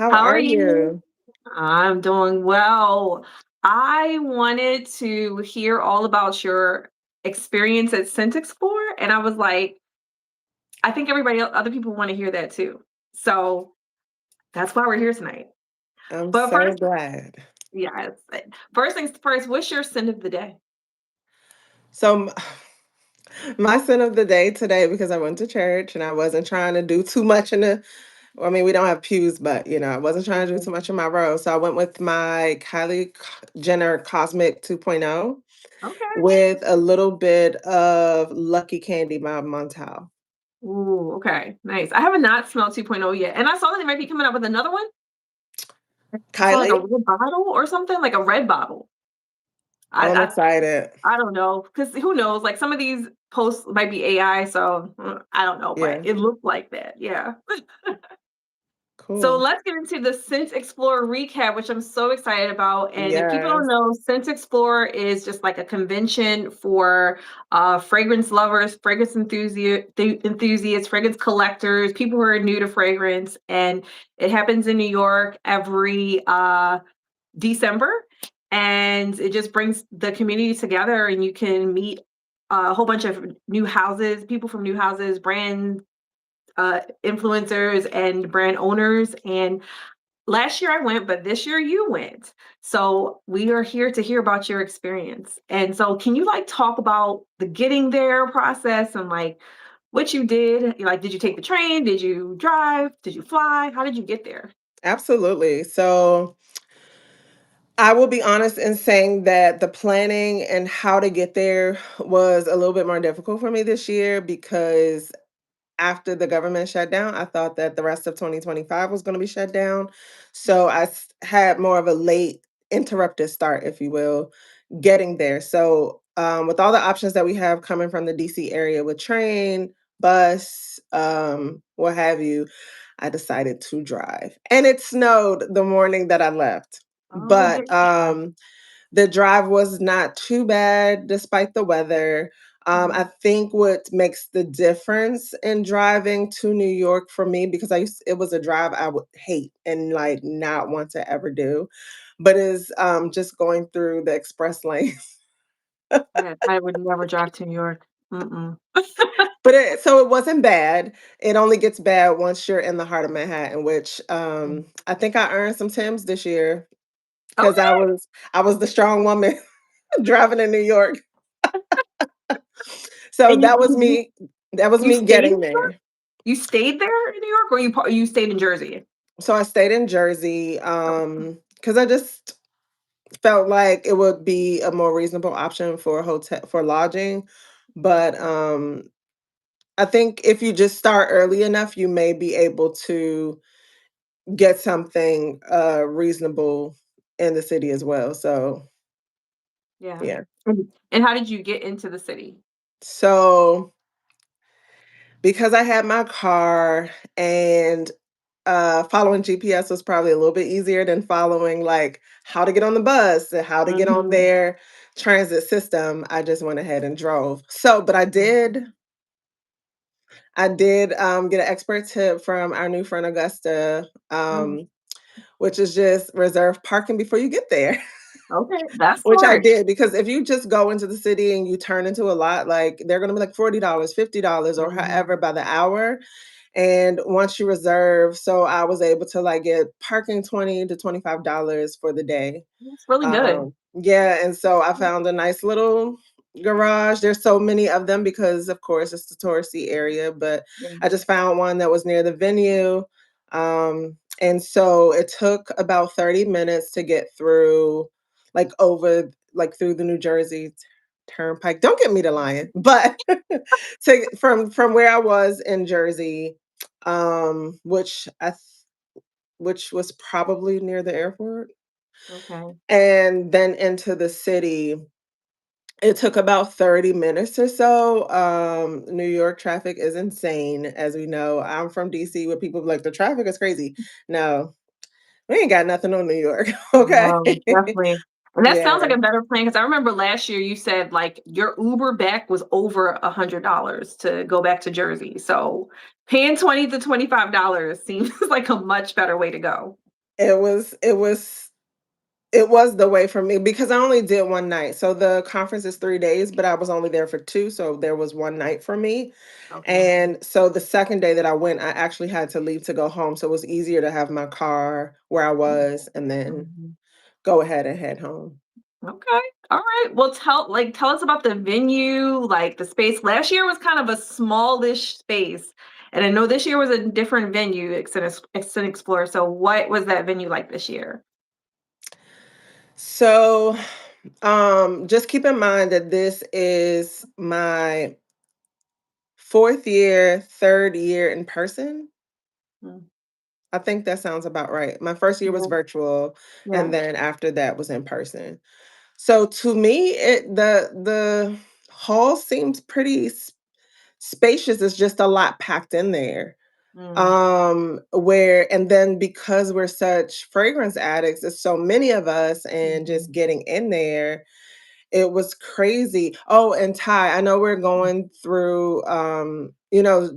How How are are you? you? I'm doing well. I wanted to hear all about your experience at Scentxplore, and I was like, I think other people want to hear that too. So that's why we're here tonight. I'm But so first, glad. yes, first things first. What's your scent of the day? So, my sin of the day today, because I went to church and I wasn't trying to do too much in the, I mean, we don't have pews, but I wasn't trying to do Mhm. too much in my row. So I went with my Jenner Cosmic 2.0 Okay. with a little bit of Lucky Candy by Montal. Ooh, okay, nice. I have not smelled 2.0 yet, and I saw that they might be coming out with another one. I saw like a Kylie, red bottle or something, like a red bottle. I, I'm I excited. I don't know, because who knows? Like, some of these posts might be AI, so, I don't know, but Yeah, it looked like that, yeah. So cool. let's get into the Scentxplore recap, which I'm so excited about, and if people don't Yes, know, Scentxplore is just like a convention for, fragrance lovers, fragrance enthusiasts, fragrance collectors, people who are new to fragrance, and it happens in New York every, December, and it just brings the community together, and you can meet a whole bunch of new houses, people from new houses, brand influencers, and brand owners. And last year I went, but this year you went. So we are here to hear about your experience. And so, can you like talk about the getting there process and like what you did? Like, did you take the train? Did you drive? Did you fly? How did you get there? absolutely. So, I will be honest in saying that the planning and how to get there was a little bit more difficult for me this year because after the government shut down, I thought that the rest of 2025 was going to be shut down. So Mhm. had more of a late interrupted start, if you will, getting there. So with all the options that we have coming from the DC area with train, bus, what have you, I decided to drive. And it snowed the morning that I left. Oh, But yeah. the drive was not too bad despite the weather. I Mhm. think what makes the difference in driving to New York for me, because it was a drive I would hate and like not want to ever do, but is just going through the express lane. Yeah, I would never drive to New York. Mm-mm. But so it wasn't bad. It only gets bad once you're in the heart of Manhattan, which Mm. I think I earned some Tims this year because Okay. I was the strong woman driving in New York. So And you that was you me stayed in getting New York? there. You stayed there in New York, or you stayed in Jersey? So I stayed in Jersey, Okay. because I just felt like it would be a more reasonable option for hotel for lodging. Mhm. But I think if you just start early enough, you may be able to get something reasonable in the city as well. So Yeah. yeah. And how did you get into the city? So because I had my car and following GPS was probably a little bit easier than following like how to get on the bus and how to get on Mhm. their transit system. I just went ahead and drove. So, but I did get an expert tip from our new friend Augusta, Mhm. which is just reserve parking before you get there. Okay, that's Which I smart. did because if you just go into the city and you turn into a lot, like they're gonna be like $40, $50 or Mhm. however by the hour. And once you reserve, so I was able to like get parking $20 to $25 for the day. That's really good. Yeah, and so I found a nice little garage. There's so many of them because of course it's the touristy area, but Yeah. I just found one that was near the venue. And so it took about 30 minutes to get through through the New Jersey Turnpike. Don't get me to lying, but from where I was in Jersey, um, which I th- which was probably near the airport, Okay. and then into the city. It took about 30 minutes or so. New York traffic is insane, as we know. I'm from DC where people be like, the traffic is crazy. No, we ain't got nothing on New York. Okay. No, definitely. And that sounds like Yeah. a better plan, because I remember last year you said like your Uber back was over $100 to go back to Jersey. So paying $20 to $25 seems like a much better way to go. it was it was the way for me because I only did one night. So the conference is 3 days, but I was only there for 2, so there was one night for me. Okay. And so the second day that I went, I actually had to leave to go home, so it was easier to have my car where I was and then Mhm. go ahead and head home. Okay. All right. Well, tell us about the venue, like the space. Last year was kind of a smallish space, and I know this year was a different venue, Explore. So, what was that venue like this year? So, just keep in mind that this is my 4th year, 3rd year in person. Mm, I think that sounds about right. My 1st year was yeah, virtual, yeah. and then after that was in person. So to me, the hall seems pretty spacious. It's just a lot packed in there. Mm, Where and then because we're such fragrance addicts, there's so many of us, and just mhm, getting in there, it was crazy. Oh, and Ty, I know we're mm, going through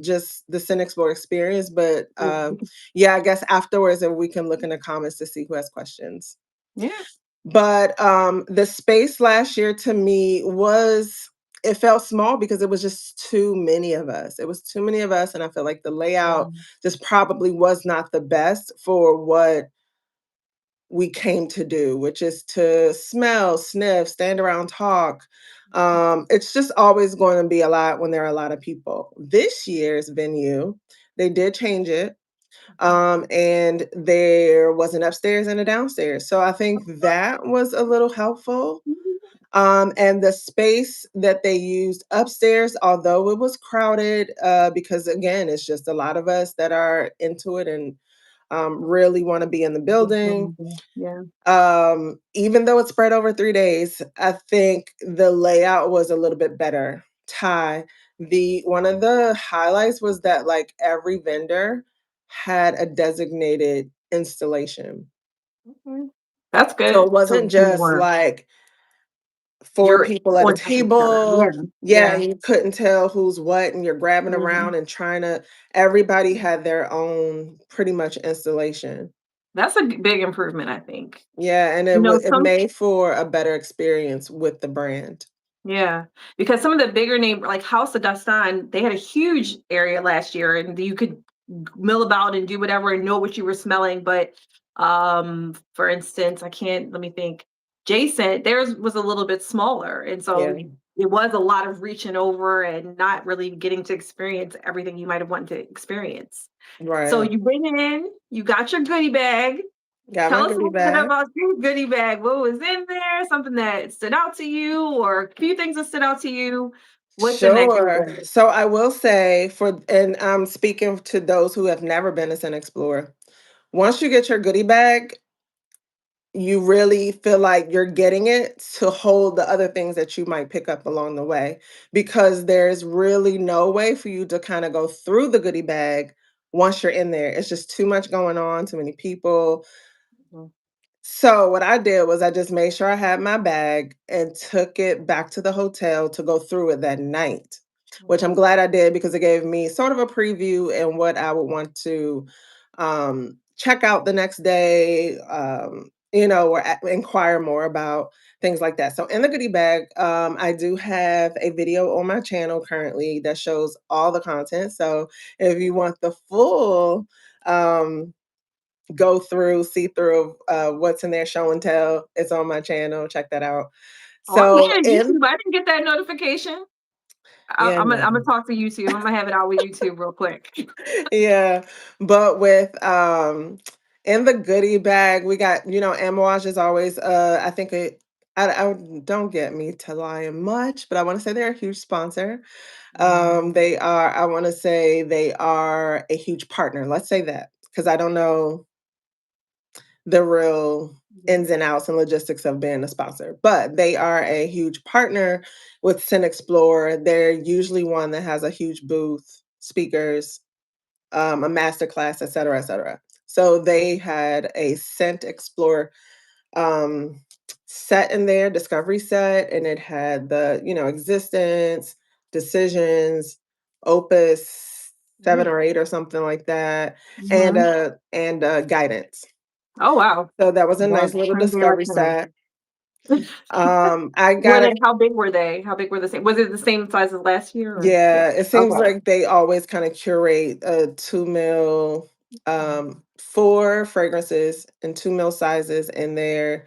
just the Scentxplore experience, but mm. yeah, I guess afterwards and we can look in the comments to see who has questions. Yeah. But the space last year to me was it felt small because it was just too many of us. It was too many of us, and I feel like the layout Mm, just probably was not the best for what we came to do, which is to smell, sniff, stand around, talk. It's just always going to be a lot when there are a lot of people. This year's venue, they did change it. And there was an upstairs and a downstairs. So I think that was a little helpful. mhm, And the space that they used upstairs, although it was crowded, because again, it's just a lot of us that are into it and really want to be in the building. yeah. Even though it's spread over 3 days, I think the layout was a little bit better. Ty, the one of the highlights was that, like, every vendor had a designated installation. Okay. That's So good. it So wasn't you just, were like, 4 you're people at a on top of each other. table. Yeah. Yeah, Yeah. and you couldn't tell who's what, and you're grabbing Mhm. around and trying to everybody had their own pretty much installation. That's a big improvement, I think. Yeah, and You know, it some made for a better experience with the brand. Yeah, because some of the bigger name like House of Dastan, they had a huge area last year, and you could mill about and do whatever and know what you were smelling. But for instance, I can't let me think. Jason, theirs was a little bit smaller, and so Yeah, it was a lot of reaching over and not really getting to experience everything you might have wanted to experience. So right. you bring it in, you got your goodie bag. Got Tell my us a goodie little bit bag. about your goodie bag. What was in there? Something that stood out to you, or a few things that stood out to you? What's in that goodie Sure. bag? So I will say and I'm speaking to those who have never been to Scent Explorer. Once you get your goodie bag, you really feel like you're getting it to hold the other things that you might pick up along the way because there's really no way for you to kind of go through the goodie bag once you're in there. It's just too much going on, too many people. Mhm, So what I did was I just made sure I had my bag and took it back to the hotel to go through it that night, which I'm mhm, glad I did because it gave me sort of a preview and what I would want to check out the next day, or inquire more about things like that. So in the goodie bag, I do have a video on my channel currently that shows all the content. So if you want the full um, go through, see through what's in there, show and tell. It's on my channel. Check that out. Oh, I'm looking So at in YouTube. I didn't get that notification. yeah, I'm gonna no. talk to YouTube. I'm gonna have it out with YouTube real quick. Yeah. But with in the goodie bag, we got, Amouage is always I think don't get me to lying much, but I want to say they're a huge sponsor. Mhm, I want to say they are a huge partner. Let's say that because I don't know the real mhm, ins and outs and logistics of being a sponsor. But they are a huge partner with Scentxplore. They're usually one that has a huge booth, speakers, a master class, et cetera, et cetera. So they had a Scentxplore um, set in there, discovery set, and it had the, existence, decisions, opus 7 mhm, or 8 or something like that, mhm. and guidance. Oh, wow. So that was a The nice little trendy discovery electronics. set. I Were got they a how big were they? How big were the same was it the same size as last year or yeah. Yeah, it seems Okay. like they always kind of curate a 2 ml, Mhm. 4 fragrances in 2 ml sizes in their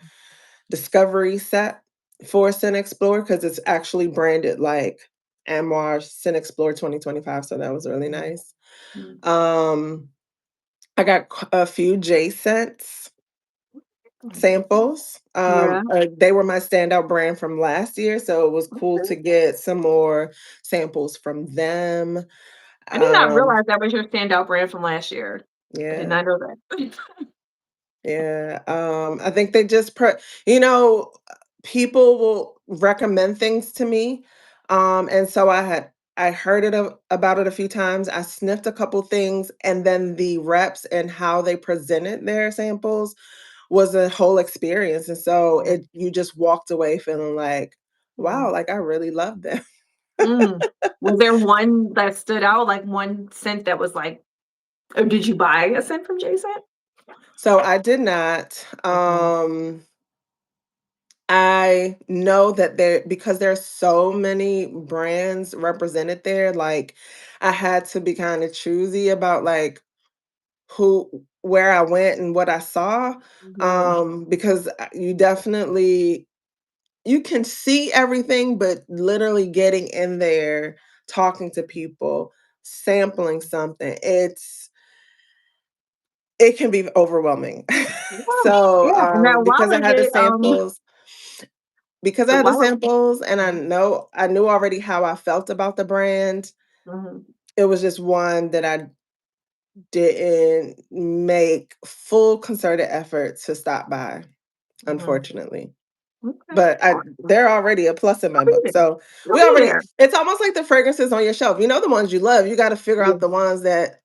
discovery set for Scentxplore because it's actually branded like Amouage Scentxplore 2025. So that was really Mhm. nice. Mhm. Um, I got a few J scents Mhm. samples. Yeah. They were my standout brand from last year, so it was cool Okay. to get some more samples from them. I did not Um, realize that was your standout brand from last year. I did yeah, not know that. yeah. I think they just you know, people will recommend things to me. And so I heard about it a few times. I sniffed a couple things, and then the reps and how they presented their samples was a whole experience. And so Mhm. you just walked away feeling like, wow, Mhm. like I really love them. Mm. Was there one that stood out, like one scent that was like or did you buy a scent from Jason? So I did not. Mhm. I know that because there's so many brands represented there, like I had to be kind of choosy about like who where I went and what I saw. Yeah. Because you definitely you can see everything, but literally getting in there, talking to people, sampling something, it can be overwhelming. Yeah. So Yeah. Now why because I was had the it, samples Because I had the why was samples and mhm. I knew already how I felt about the brand, Mhm. it was just one that I didn't make full concerted effort to stop by, Mhm. unfortunately. Okay. But they're already a plus in my I'll be book. there. So I'll be there. it's almost like the fragrances on your shelf. You know the ones you love. You got to figure Yeah, out the ones that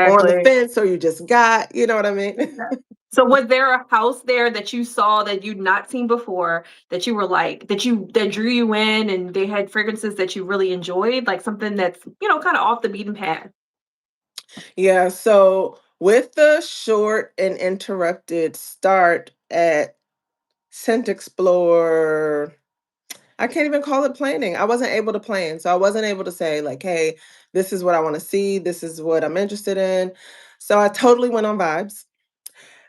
are on the exactly. fence or you just got, you know what I mean? Yeah. So was there a house there that you saw that you'd not seen before that you were like that drew you in and they had fragrances that you really enjoyed, like something that's, kind of off the beaten path? Yeah, so with the short and interrupted start at Scentxplore, I can't even call it planning. I wasn't able to plan. So I wasn't able to say, like, hey, this is what I want to see. This is what I'm interested in. So I totally went on vibes.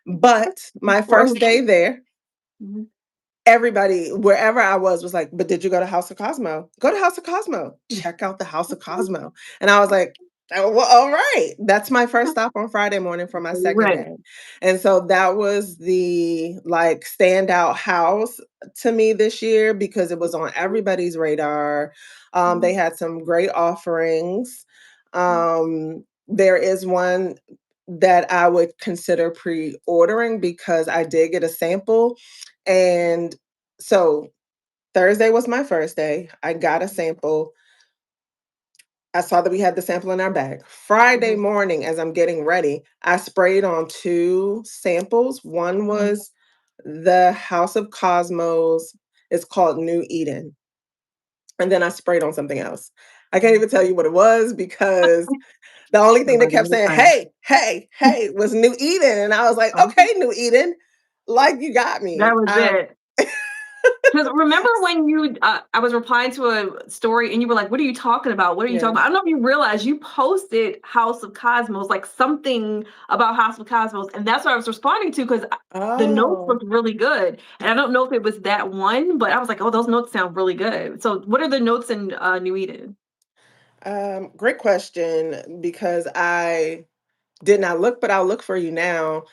But my Well, first day there, mhm. everybody, wherever I was like, but did you go to House of Cosmo? Go to House of Cosmo. Check out the House of Cosmo. And I was like, oh, well, all right. That's my first stop on Friday morning for my So you second went. day. And so that was the like standout house to me this year because it was on everybody's radar. They Mhm, had some great offerings. mhm, There is one that I would consider pre-ordering because I did get a sample and so Thursday was my first day. I got a sample. I saw that we had the sample in our bag. Friday mhm, morning, as I'm getting ready, I sprayed on 2 samples. One mhm, was the House of Cosmos. It's called New Eden. And then I sprayed on something else. I can't mhm. even tell you what it was because the only thing that Nobody kept saying, understands. hey, hey, hey, was New Eden. And I was like, Okay, okay, New Eden, like you got that me. was it. Because remember when I was replying to a story and you were like, "What are you talking about? What are you talking Yeah. about?" I don't know if you realize you posted House of Cosmos, like something about House of Cosmos, and that's what I was responding to because the notes Oh, looked really good, and I don't know if it was that one, but I was like, "Oh, those notes sound really good." So, what are the notes in New Eden? great question because I did not look, but I'll look for you now.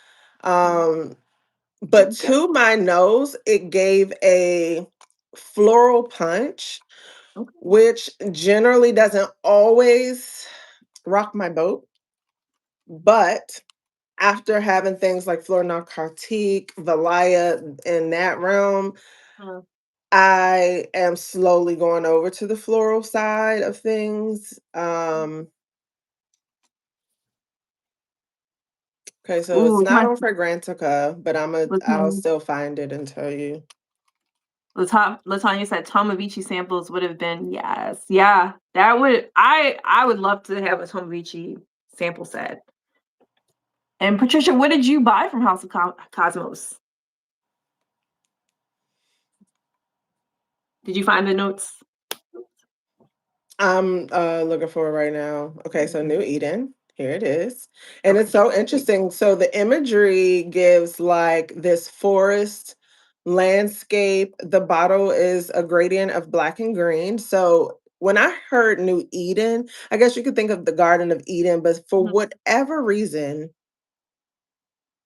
Mhm. Um, but Okay. to my nose, it gave a floral punch, Okay. which generally doesn't always rock my boat. But after having things like Fleur Narcotique, Valaya in that realm, Uh, I am slowly going over to the floral side of things. Okay, so it's Ooh, not on Fragrantica, but I'll Latanya, still find it and tell you. Latanya said Tomovici samples would have been yes, yeah. That would I would love to have a Tomovici sample set. And Patricia, what did you buy from House of Cosmos? Did you find the notes? I'm looking for it right now. Okay, so Mhm. New Eden, here it is. And it's Okay. so interesting. So the imagery gives like this forest landscape. The bottle is a gradient of black and green. So when I heard New Eden, I guess you could think of the Garden of Eden, but for Mhm. whatever reason,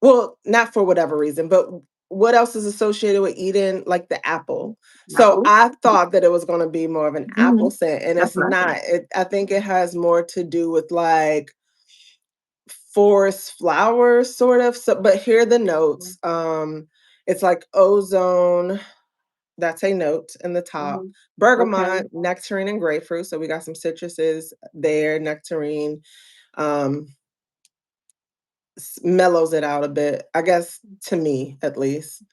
well, not for whatever reason, but what else is associated with Eden? Like the apple. So Apple. I thought that it was going to be more of an apple Mhm. scent, and That's it's what I not. thought. I think it has more to do with like forest flowers, sort of. So, but here are the Mhm. notes. It's like ozone. That's a note in the top. Mhm. Okay. Bergamot, nectarine, and grapefruit. So we got some citruses there. Nectarine. Um, mellows it out a bit, I guess, to me at least.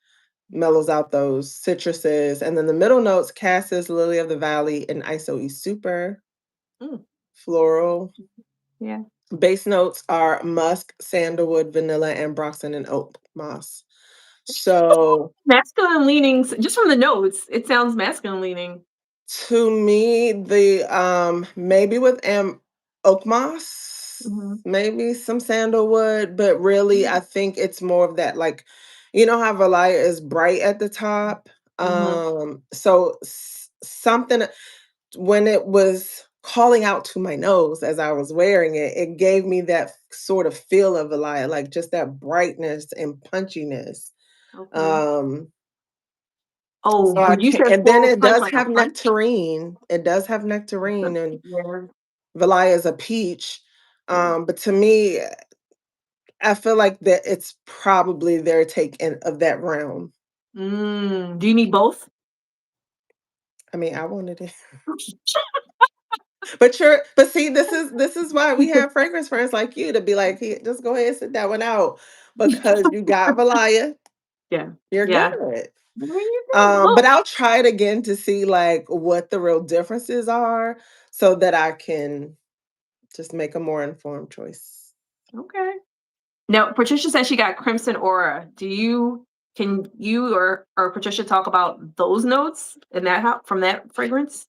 Mellows out those citruses. And then the middle notes, cassis, lily of the valley, and isoe super Mm. floral. Yeah. Base notes are musk, sandalwood, vanilla, ambroxan, and oak moss. So Masculine leanings, just from the notes, it sounds masculine leaning. to me, the maybe with oak moss, Mhm. maybe some sandalwood, but really I think it's more of that like, you know how Valaya is bright at the top. Mhm. So something when it was calling out to my nose as I was wearing it, it gave me that sort of feel of Valaya, like just that brightness and punchiness. Okay. Um Oh, so I when you can said and then floral it punch, does like a have punch? nectarine. It does have That's a nectarine and yeah, Valaya is a peach. yeah. But to me, I feel like that it's probably their take of that realm. Do you need both? I mean, I wanted it. But see, this is why we have fragrance friends like you to be like, "Here, just go ahead and sit that one out because you got Valaya, Yeah, you're yeah. good." There you go. But Well, I'll try it again to see like what the real differences are so that I can just make a more informed choice. okay. Now, Patricia said she got Crimson Aura. Can you or Patricia talk about those notes in that from that fragrance?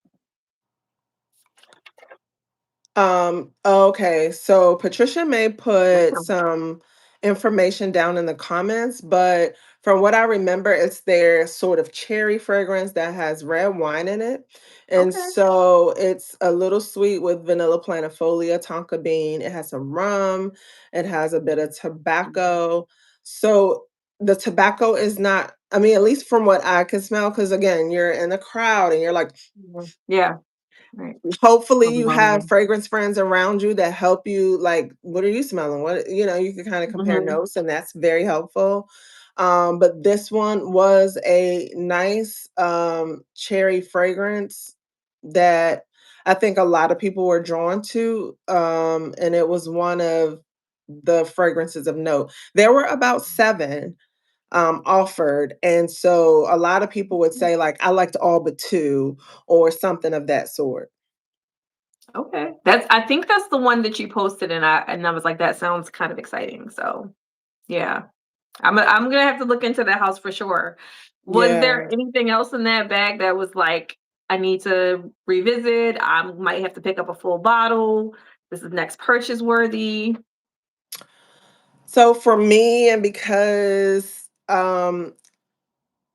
Okay, so Patricia may put Damn. some information down in the comments, but from what I remember, it's their sort of cherry fragrance that has red wine in it. And Okay. so it's a little sweet with vanilla planifolia, tonka bean. It has some rum, it has a bit of Mhm. tobacco. So the tobacco is not, I mean, at least from what I can smell, because again, you're in a crowd and you're like, Mhm. Yeah, right. hopefully you have Um, fragrance friends around you that help you like what are you smelling, what you can kind of compare mhm. notes and that's very helpful. But this one was a nice cherry fragrance that I think a lot of people were drawn to, and it was one of the fragrances of note. There were about seven offered, and so a lot of people would say like I liked all but two or something of that sort. Okay. I think that's the one that you posted and I was like, that sounds kind of exciting. So yeah. I'm gonna have to look into that house for sure. Was there Yeah. anything else in that bag that was like, I need to revisit? I might have to pick up a full bottle. This is next purchase worthy. So for me, and because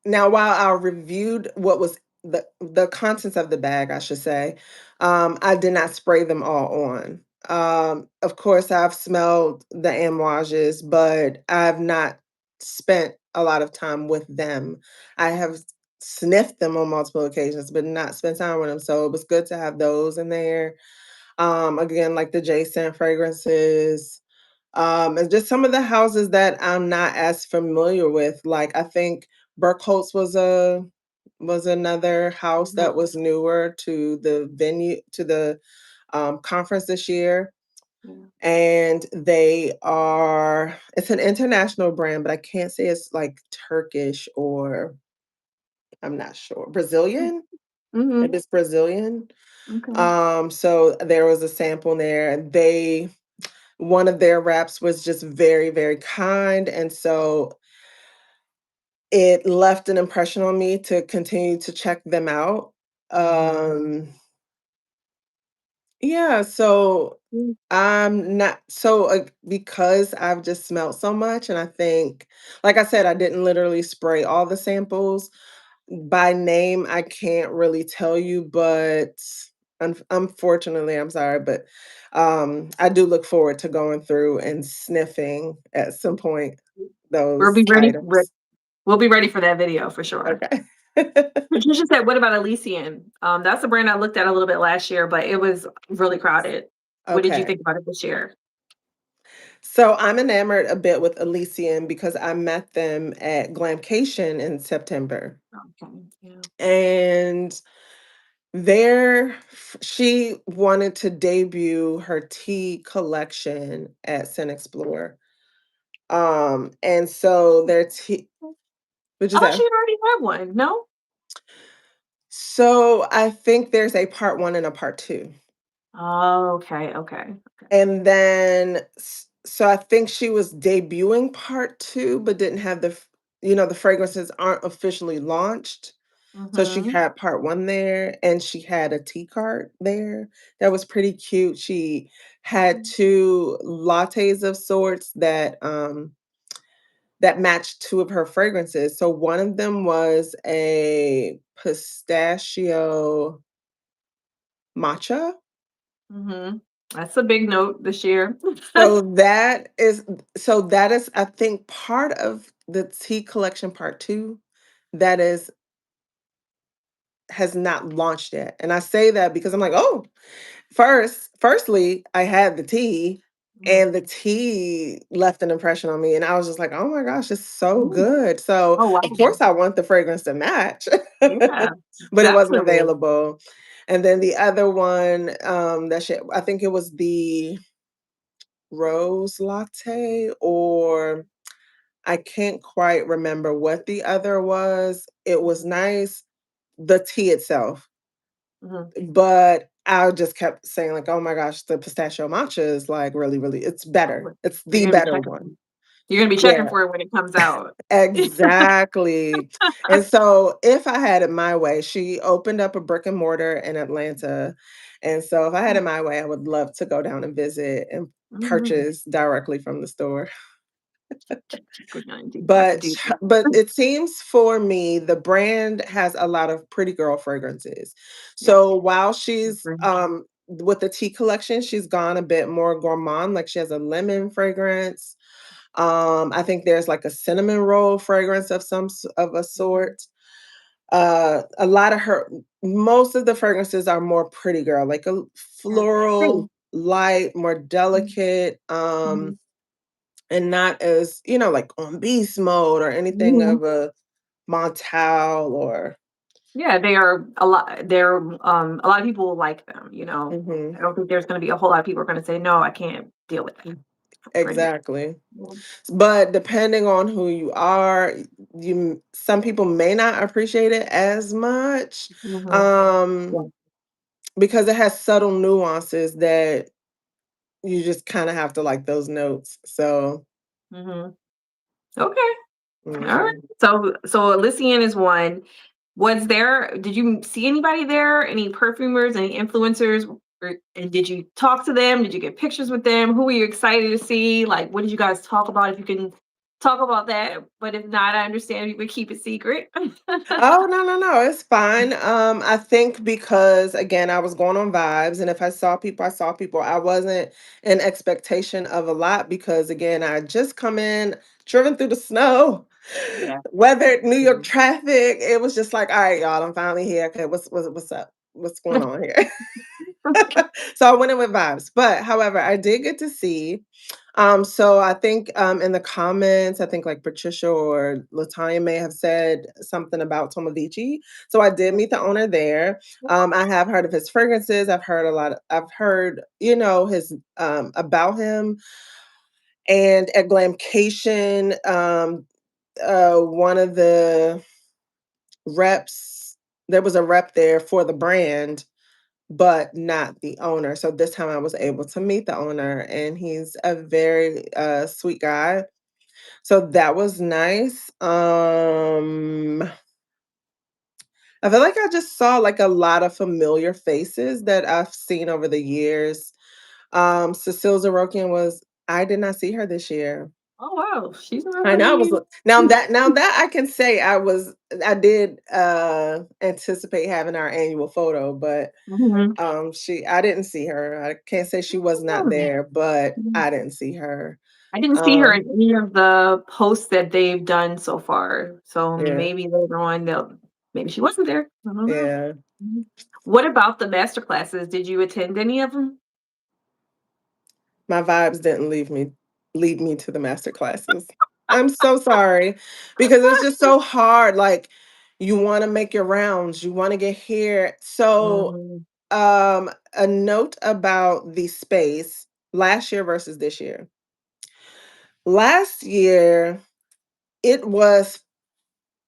now while I reviewed what was the contents of the bag, I should say, I did not spray them all on. Of course, I've smelled the amouages, but I've not spent a lot of time with them. I have sniffed them on multiple occasions, but not spent time with them. So it was good to have those in there. Again, like the Jason fragrances, and just some of the houses that I'm not as familiar with. Like I think Burkholtz was another house that Mhm. was newer to the venue to the conference this year. Yeah. And they are it's an international brand, but I can't say it's like Turkish or I'm not sure. Brazilian? Maybe Mhm. it's Brazilian. Okay. So there was a sample there. one of their reps was just very, very kind, and so it left an impression on me to continue to check them out. Mhm. Um, yeah, so Mm. I'm not so because I've just smelled so much, and I think, like I said, I didn't literally spray all the samples. By name, I can't really tell you, but unfortunately, I'm sorry, but I do look forward to going through and sniffing at some point We'll those be ready items. we'll be ready for that video for sure. Okay. Patricia said, "What about Elysian?" That's a brand I looked at a little bit last year, but it was really crowded. What did you Okay. think about it this year? So I'm enamored a bit with Elysium because I met them at Glamcation in September. Okay, yeah. And there she wanted to debut her tea collection at Scentxplore. And so their tea, would you I thought say? she had already had one, no? So I think there's a part one and a part two. Oh, okay, okay, okay. And then so I think she was debuting part two, but didn't have the fragrances aren't officially launched. So she Mhm, had part 1 there, and she had a tea cart there that was pretty cute. She had mhm, 2 lattes of sorts that matched 2 of her fragrances. So one of them was a pistachio matcha. mhm. That's a big note this year. So that is, I think, part of the tea collection part 2 that is has not launched yet. And I say that because I'm like, "Oh, firstly, I had the tea, Mhm. and the tea left an impression on me, and I was just like, "Oh my gosh, it's so Ooh, good." So, oh, of wow. course, I want the fragrance to match, Yeah, but it wasn't definitely. available. And then the other one, I think it was the rose latte, or I can't quite remember what the other was. It was Mhm, nice, the tea itself. mhm. But I just kept saying like, "Oh my gosh, the pistachio matcha is like really, really it's better. Oh, It's you're the gonna be better checking one." you're gonna be checking Yeah, for it when it comes out. exactly. And so if I had it my way, she opened up a brick and mortar in Atlanta. And so if I had it my way, I would love to go down and visit and Mhm. purchase directly from the store. We're gonna have to But do ch but that. it seems for me, the brand has a lot of pretty girl fragrances. Yes, So while she's, agree. with the tea collection, she's gone a bit more gourmand, like she has a lemon fragrance. I think there's like a cinnamon roll fragrance of a Mhm. sort. A lot of her most of the fragrances are more pretty girl, like a Yeah. Hey. floral, light, more Mhm, delicate, mhm, and not as, like on beast mode or anything mhm. of a Montal or Yeah, they are a lot they're, a lot of people like them, you know? mhm, I don't think there's gonna be a whole lot of people are gonna say, "No, I can't deal with that," mm, pretty much. exactly. Yeah. But depending on who you are, some people may not appreciate it as much, Mhm. um, Yeah. because it has subtle nuances that you just kinda have to like those notes. So, Mhm. Okay. Alright. mhm. So Elysian is one. Was there did you see anybody there? Any perfumers, any influencers? And did you talk to them? Did you get pictures with them? Who were you excited to see? Like, what did you guys talk about? If you can talk about that, but if not, I understand you would keep it secret. Oh, no, no, no, it's fine. I think because again, I was going on vibes, and if I saw people, I saw people. I wasn't in expectation of a lot because again, I had just come in, driven through the snow, Yeah. weathered New York Mhm. traffic. It was just like, all right, y'all, I'm finally here. Okay, what's up? What's going on here? So I went in with vibes. But however, I did get to see. So I think in the comments, I think like Patricia or Latanya may have said something about Tomovici. So I did meet the owner there. I have heard of his fragrances. I've heard, his about him. And at Glamcation, one of the reps, there was a rep there for the brand, but not the owner. So this time I was able to meet the owner, and he's a very sweet guy. So that was nice. I feel like I just saw like a lot of familiar faces that I've seen over the years. Cecile Zarokian was I did not see her this year. Oh, wow, she's not I gonna know I was be now that I can say I did anticipate having our annual photo, but Mhm. I didn't see her. I can't say she was not Oh, there, but mhm. I didn't see her. I didn't see her in Um any of the posts that they've done so far, so yeah, maybe later on they'll maybe she wasn't there, I don't know. yeah. Mhm. What about the master classes? Did you attend any of them? My vibes didn't lead me to the master classes. I'm so sorry because it's just so hard. Like you want to make your rounds, you want to get here. So, Mhm, a note about the space last year versus this year. Last year, it was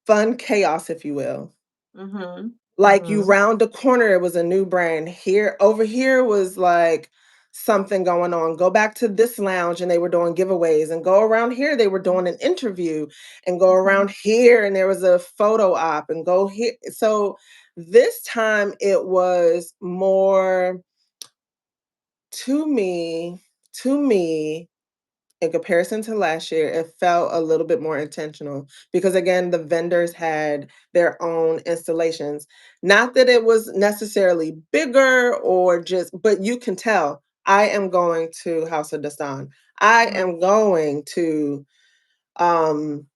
fun chaos, if you will. mhm, Like you mhm, round the corner, it was a new brand. Here over here was like something going on. Go back to this lounge and they were doing giveaways, and go around here, they were doing an interview, and go mhm, around here and there was a photo op, and go here. So this time it was more to me in comparison to last year, it felt a little bit more intentional because again, the vendors had their own installations. Not that it was necessarily bigger or just, but you can tell I am going to House of Dasan. I mhm, am going to um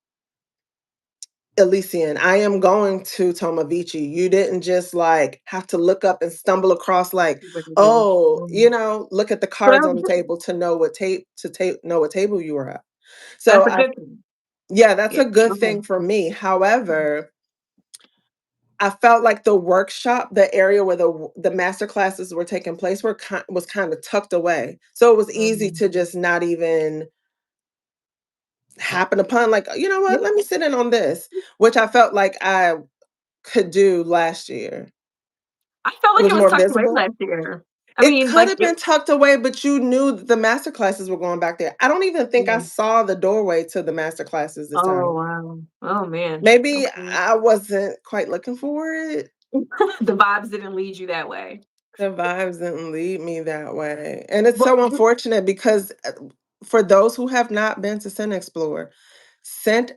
Elysian. I am going to Tomavici. You didn't just like have to look up and stumble across like, see what you do. oh, Mhm. look at the So that cards was on the good. table to know know what table you were at. So That's a I good thing. yeah, that's Yeah, a good okay. thing for me. Mhm, However, I felt like the workshop, the area where the master classes were taking place was kind of tucked away. So it was easy mhm. to just not even happen upon like, you know Yeah, what, let me sit in on this, which I felt like I could do last year. I felt It like was it was more tucked away visible. last year. I It mean, could like, have been tucked away, but you knew that the master classes were going back there. I don't even think I mm. saw the doorway to the master classes this Oh, time. wow. Oh, man. Maybe Okay. I wasn't quite looking for it. The vibes didn't lead you that way. The vibes didn't lead me that way, and it's What so what unfortunate because, for those who have not been to Scent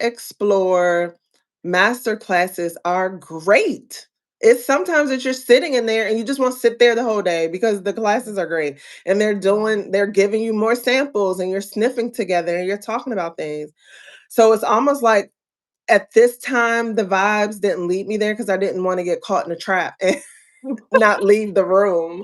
Explore master classes are great. It's sometimes that you're sitting in there and you just wanna sit there the whole day because the classes are great, and they're giving you more samples, and you're sniffing together, and you're talking about things. So it's almost like at this time, the vibes didn't lead me there because I didn't wanna get caught in a trap and not leave the room.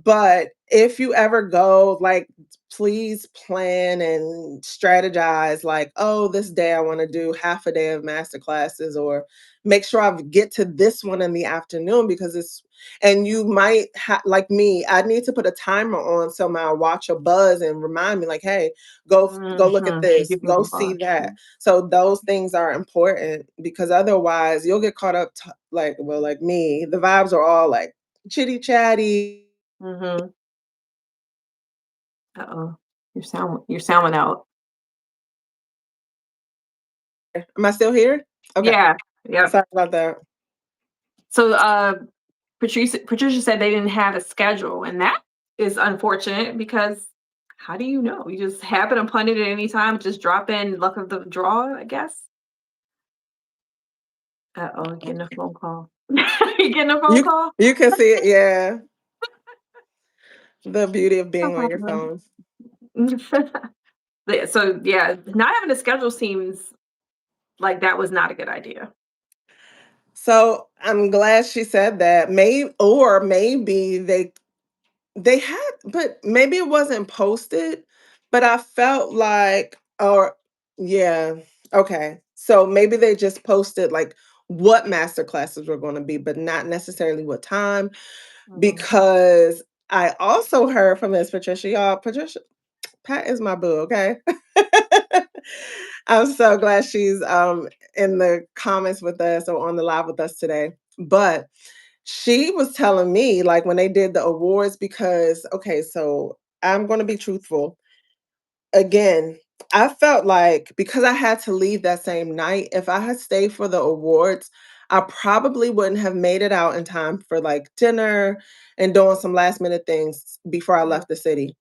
But if you ever go, like, please plan and strategize, like, oh, this day I want to do half a day of master classes, or make sure I get to this one in the afternoon because and you might like me, I need to put a timer on so my watch will buzz and remind me, like, hey, go look at Mhm. this, Give you go the see that. caution. So those things are important because otherwise you'll get caught up, like, well, like me, the vibes are all like chitty chatty. Mhm. Uh-oh. You're sounding out. Am I still here? Okay. Yeah. Yep. Sorry about that. So, Patricia said they didn't have a schedule, and that is unfortunate because how do you know? You just happen upon it at any time, just drop in luck of the draw, I guess? Uh-oh, getting a phone call. You getting a phone You call? you can see it, yeah. The beauty of being on your Uh-huh. phone. So, yeah, not having a schedule seems like that was not a good idea. So, I'm glad she said that. Maybe they had, but maybe it wasn't posted, but I felt like, or yeah, okay. So maybe they just posted like what master classes were going to be, but not necessarily what time, Mhm. because I also heard from Miss Patricia, y'all. Pat is my boo, okay? I'm so glad she's in the comments with us or on the live with us today. But she was telling me, like, when they did the awards because okay, so I'm gonna be truthful. Again, I felt like because I had to leave that same night, if I had stayed for the awards, I probably wouldn't have made it out in time for, like, dinner and doing some last minute things before I Mhm. left the city.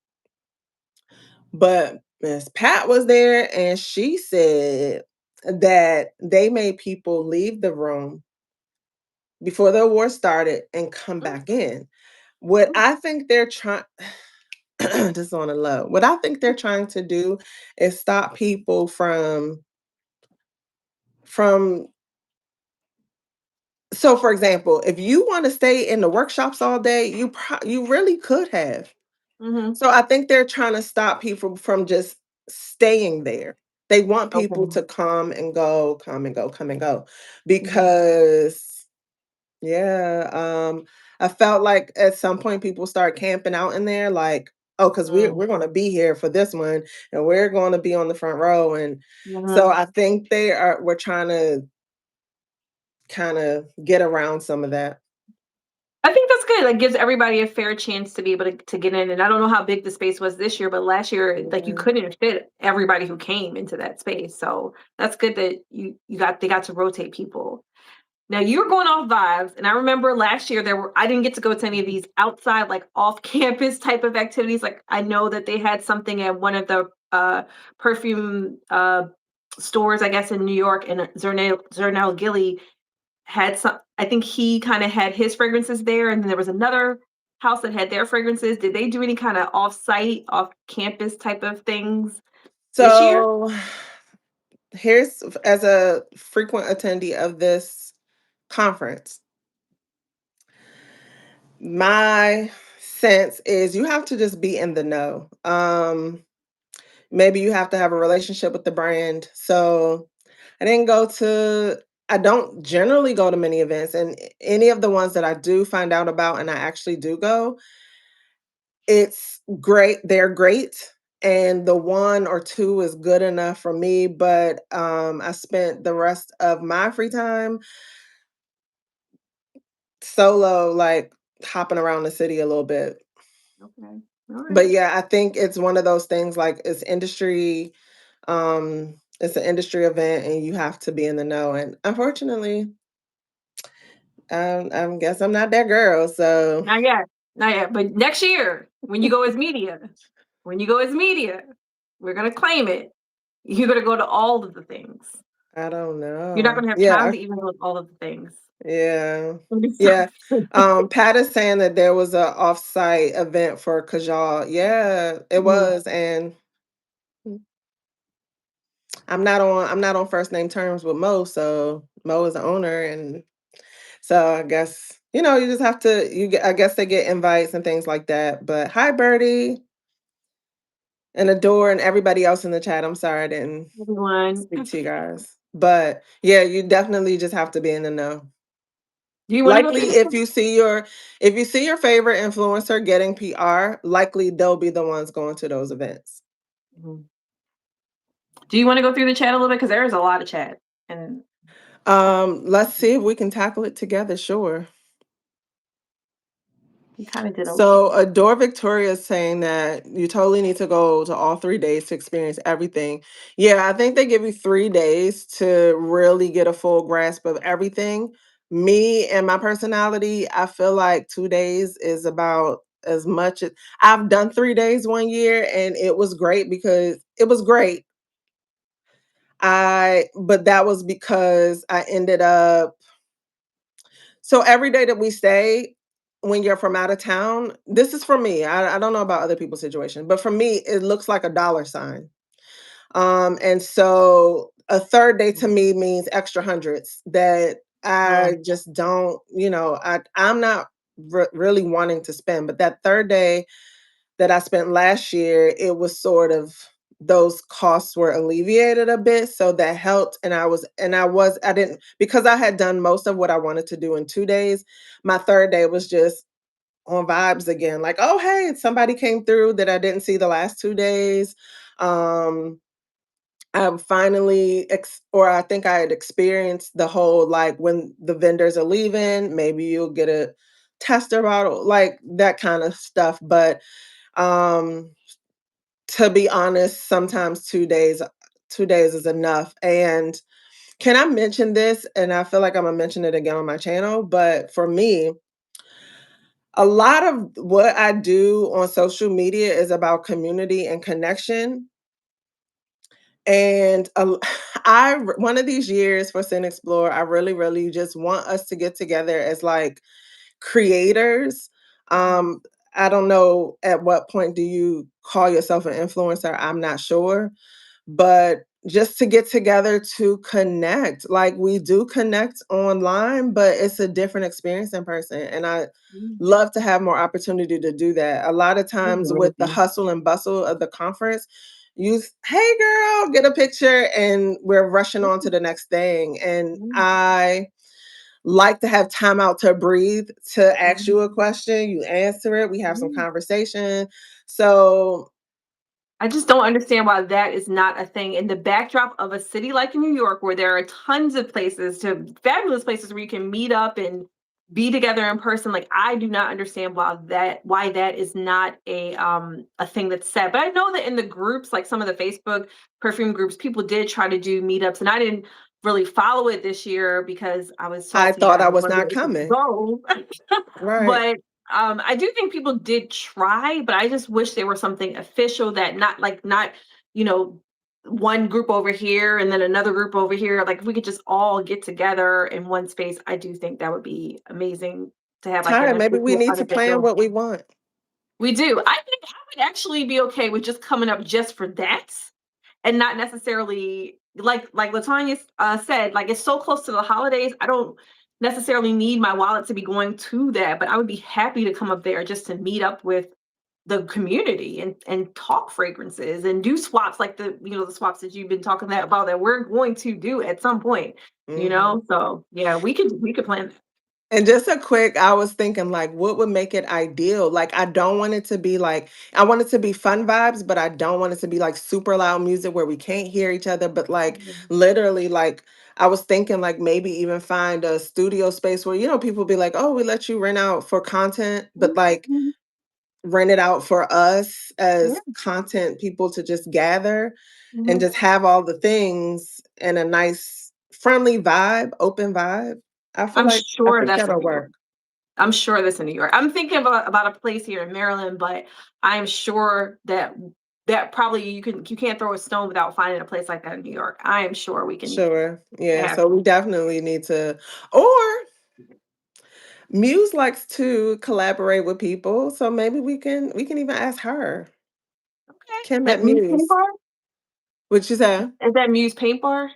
But Miss Pat was there, and she said that they made people leave the room before the award started and come Mm, back in. What mm, I think they're trying just on a low, what I think they're trying to do is stop people from so for example, if you want to stay in the workshops all day, you really could have. mhm. So I think they're trying to stop people from just staying there. They want people Okay. to come and go, come and go, come and go. Mhm. Because yeah, I felt like at some point people start camping out in there like, oh, because Mm, we're gonna be here for this one and we're gonna be on the front row. And so mhm. I think we're trying to kind of get around some of that. I think that's good. Like gives everybody a fair chance to be able to get in. And I don't know how big the space was this year, but last year, like you Yeah. couldn't fit everybody who came into that space. So that's good that you got they got to rotate people. Now you're going off vibes, and I remember last year I didn't get to go to any of these outside, like off campus type of activities. Like I know that they had something at one of the perfume stores, I guess in New York, and Zernel Gilly had some. I think he kind of had his fragrances there, and then there was another house that had their fragrances. Did they do any kind of off-site, off-campus type of things this year? So here's as a frequent attendee of this conference, my sense is you have to just be in the know. Maybe you have to have a relationship with the brand. So I didn't go to I don't generally go to many events, and any of the ones that I do find out about and I actually do go, it's great. They're great. And the one or two is good enough for me. But I spent the rest of my free time solo, like hopping around the city a little bit. Okay, all right. But yeah, I think it's one of those things like it's an industry event and you have to be in the know. And unfortunately, I guess I'm not that girl. So Not yet, not yet. But next year, when you go as media, we're gonna claim it. You're gonna go to all of the things. I don't You're not know. gonna have time Yeah, to even go to all of the things. yeah. It'll be so Yeah. Pat is saying that there was a offsite event for Kajal. Yeah, it Mhm. was. And I'm not on first name terms with Mo. So Mo is the owner. And so I guess, you just have to I guess they get invites and things like that. But hi Birdie and Adore and everybody else in the chat. I'm sorry I didn't Everyone. speak to you guys. But yeah, you definitely just have to be in the know. Do you wanna go Likely through this? if you see your favorite influencer getting PR, likely they'll be the ones going to those events. Mhm. Do you wanna go through the chat a little bit? Because there is a lot of chat, and Let's see if we can tackle it together, sure. we kinda did So okay. Adore Victoria is saying that you totally need to go to all 3 days to experience everything. Yeah, I think they give you 3 days to really get a full grasp of everything. Me and my personality, I feel like 2 days is about as much as I've done 3 days one year and it was great because it was great. But that was because I ended up so every day that we stay, when you're from out of town, this is for me. I don't know about other people's situation, but for me, it looks like a dollar sign. And so a third day to me means extra hundreds that I Mm, just don't, I'm not really wanting to spend. But that third day that I spent last year, it was sort of those costs were alleviated a bit. So that helped. I didn't, because I had done most of what I wanted to do in 2 days. My third day was just on vibes again. Like, oh, hey, somebody came through that I didn't see the last 2 days. Um, I've finally or I think I had experienced the whole, like, when the vendors are leaving, maybe you'll get a tester bottle, like, that kinda stuff, but, um, to be honest, sometimes 2 days is enough, and can I mention this? And I feel like Imma mention it again on my channel, but for me, a lot of what I do on social media is about community and connection, and, one of these years for Scentxplore, I really, really just want us to get together as, like, creators. Mhm. Um, I don't know at what point do you call yourself an influencer, I'm not sure, but just to get together to connect. Like, we do connect online, but it's a different experience in person, and I Mm, love to have more opportunity to do that. A lot of that'd be times with the amazing. hustle and bustle of the conference, "Hey girl, get a picture," and we're rushing on to the next thing, and Mm, I like to have time out to breathe, to ask mhm, you a question, you answer it, we have some mhm. conversation. So I just don't understand why that is not a thing in the backdrop of a city like New York, where there are tons of places to fabulous places where you can meet up and be together in person. Like I do not understand why that is not a thing that's said. But I know that in the groups, like some of the Facebook perfume groups, people did try to do meetups, and I didn't really follow it this year because I was I salty that thought I I was wasn't not able to coming. go. Right. But I do think people did try, but I just wish there was something official that not, you know, one group over here and then another group over here. Like if we could just all get together in one space, I do think that would be amazing to have like an Tired, maybe we official, need to plan unofficial. what we want. We do. I think I would actually be okay with just coming up just for that and not necessarily like Latanya said, like it's so close to the holidays. I don't necessarily need my wallet to be going to that, but I would be happy to come up there just to meet up with the community and talk fragrances and do swaps like the swaps that you've been talking about that we're going to do at some point, Mhm. So yeah, we could plan that. And just a quick, I was thinking like, what would make it ideal? Like, I don't want it to be like, I want it to be fun vibes, but I don't want it to be like super loud music where we can't hear each other. But like, Mhm. literally, like, I was thinking like maybe even find a studio space where, people be like, oh, we let you rent out for content, but like Mhm. rent it out for us Yeah. as content people to just gather and Mhm. just have all the things in a nice, friendly vibe, open vibe. I'm I sure think that's in that'll New York. work. I'm sure that's in New York. I'm thinking about a place here in Maryland, but I'm sure that probably you can't throw a stone without finding a place like that in New York. I am sure we can Sure. Yeah, have. so we definitely need to, or Muse likes to collaborate with people, so maybe we can even ask her. Okay. Kim at That Muse Paint Muse. Bar? What you say? Is that Muse Paint Bar?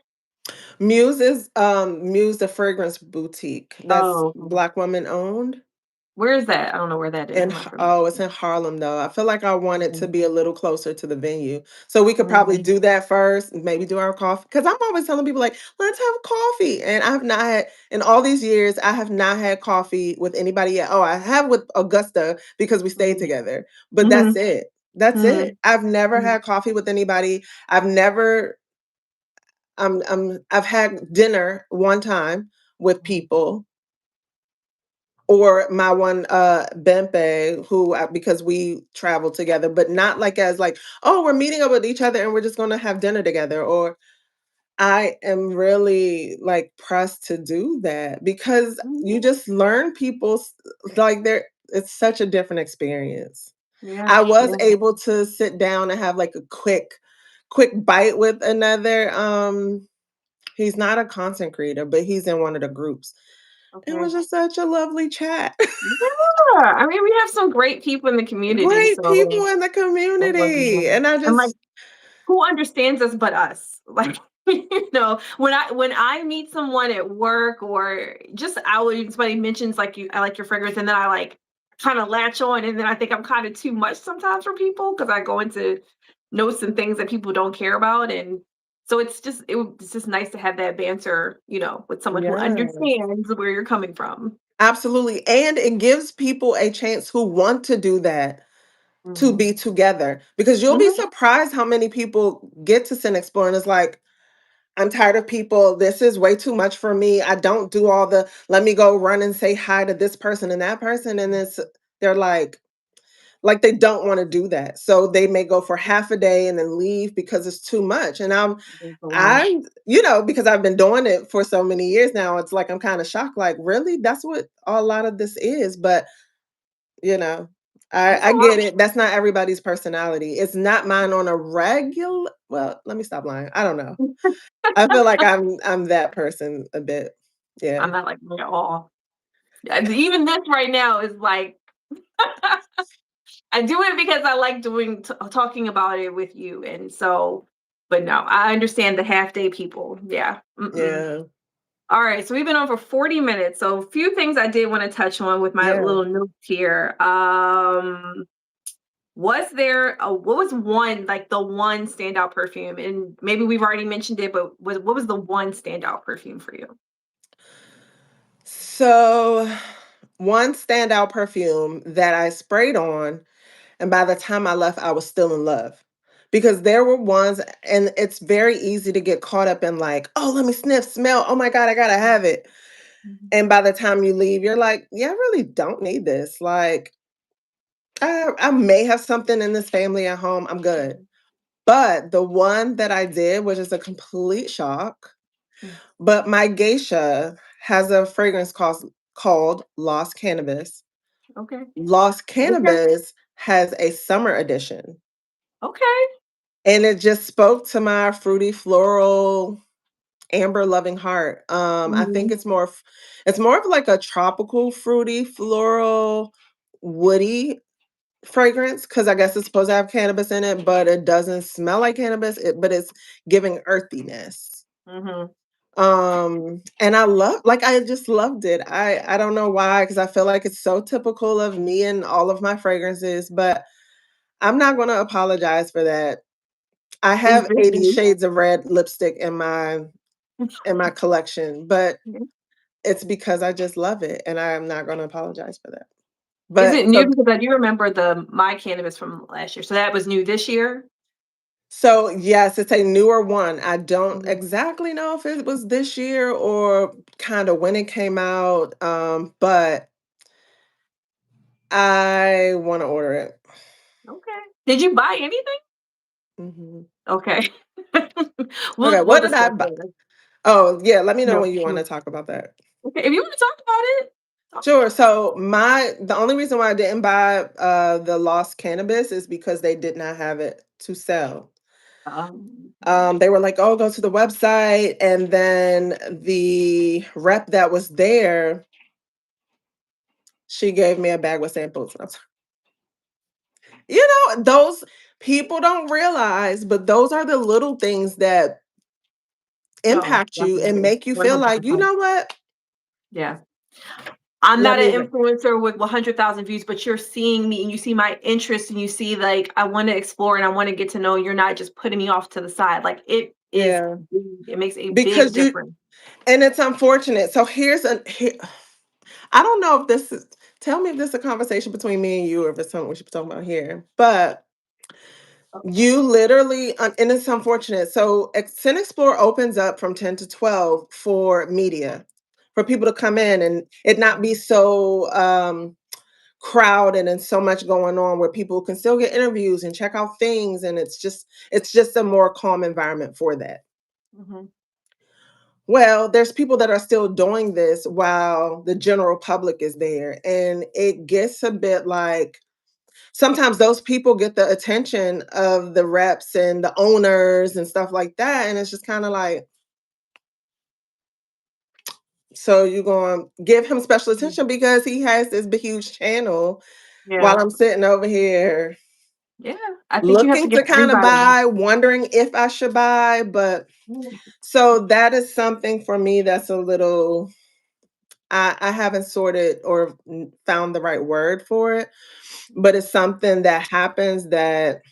Muse the fragrance boutique. That's Oh, okay. Black woman owned. Where is that? I don't know where that is. I'm not familiar. It's in Harlem though. I feel like I want it to Mhm. be a little closer to the venue. So we could probably Mhm. do that first, maybe do our coffee. Because I'm always telling people like, let's have coffee. And I have not had in all these years, I have not had coffee with anybody yet. Oh, I have with Augusta because we stayed Mhm. together. But that's Mhm. it. That's it. Mhm. I've never Mhm. had coffee with anybody. I've never I've had dinner one time with people or my one, Bempe, who because we travel together, but not like as like, "Oh, we're meeting up with each other and we're just gonna have dinner together," or I am really, like, pressed to do that because you Mhm. just learn people's like, there it's such a different experience. Yeah, I was yeah. able to sit down and have, like, a quick bite with another, he's not a content creator, but he's in one of the groups. It Okay. was just such a lovely chat. Yeah. I mean, we have some great people in the community, Great so people in the community, and and I like just who understands us but us? Like, when I meet someone at work or just out, and somebody mentions like I like your fragrance, and then I like kind of latch on, and then I think I'm kind of too much sometimes for people because I go into notes and things that people don't care about, and so it's just nice to have that banter, with someone who yes, understands where you're coming from. absolutely, and it gives people a chance who want to do that to Mhm. be together because you'll be Mhm. surprised how many people get to Scentxplore and it's like, I'm tired of people. This is way too much for me. I don't do all the let me go run and say hi to this person and that person. And it's they're like they don't want to do that. So they may go for half a day and then leave because it's too much. And It's a lot. I'm because I've been doing it for so many years now, it's like I'm kind of shocked, like, really? That's what a lot of this is. But you know, It's I a get lot. it. That's not everybody's personality. It's not mine on a regular well, let me stop lying. I don't know. I feel like I'm that person a bit. Yeah. I'm not like me at all. Even this right now is like I do it because I like talking about it with you, and so but no, I understand the half day people. Yeah. Mm-mm. Yeah. All right, so we've been on for 40 minutes. So a few things I did want to touch on with my Yeah. little notes here. Was there what was one like the one standout perfume? And maybe we've already mentioned it, but what was the one standout perfume for you? So, one standout perfume that I sprayed on, and by the time I left, I was still in love. Because there were ones, and it's very easy to get caught up in like, oh, let me sniff, smell. Oh my God, I gotta have it. Mhm. And by the time you leave, you're like, yeah, I really don't need this. Like, I may have something in this family at home. I'm good. Mhm. But the one that I did, which is a complete shock, Mhm. but my geisha has a fragrance called Lost Cannabis. Okay. Lost Okay. Cannabis has a summer edition, Okay. and it just spoke to my fruity floral amber loving heart. I think Mhm. it's more of like a tropical fruity floral woody fragrance because I guess it's supposed to have cannabis in it, but it doesn't smell like cannabis, but it's giving earthiness. Mhm. And I just loved it. I don't know why, because I feel like it's so typical of me and all of my fragrances, but I'm not gonna apologize for that. I It's have 80 busy. shades of red lipstick in my collection, but it's because I just love it and I am not gonna apologize for that. Is it But new? Because I do remember the My Cannabis from last year. So that was new this year? so yes, it's a newer one. I don't Mhm. exactly know if it was this year or kind of when it came out, but I want to order it. Okay. Did you buy anything? Mhm. Okay. Okay, We'll what did I discuss buy? later. Oh, yeah, let me know No, when you want no. to talk about that. Okay, if you wanna talk about it, talk Sure. about it. So the only reason why I didn't buy the Lost Cannabis is because they did not have it to sell. Mhm. They were like, "Oh, go to the website," and then the rep that was there, she gave me a bag with samples. And I was those people don't realize, but those are the little things that No, impact you and definitely. make you feel like, you 100%. know what? Yeah. I'm Let not me. an influencer with 100,000 views, but you're seeing me and you see my interest and you see like I want to explore and I want to get to know you're not just putting me off to the side. Like it is Yeah, big. It makes a big because difference. and it's unfortunate. So I don't know if tell me if this is a conversation between me and you or if it's something we should be talking about here. But you literally, and it's unfortunate. So, Explore opens up from 10 to 12 for media, for people to come in and it not be Mhm. so crowded and so much going on where people can still get interviews and check out things. And it's just a more calm environment for that. Mhm. Well, there's people that are still doing this while the general public is there. And it gets a bit like sometimes those people get the attention of the reps and the owners and stuff like that. And it's just kind of like, so you're going to give him special Mhm. attention because he has this big, huge channel while Yeah. I'm sitting over here Yeah. I think you have to looking give to kind of everybody. buy, wondering if I should buy. But Yeah. so that is something for me that's a little I haven't sorted or found the right word for it, but it's something that happens that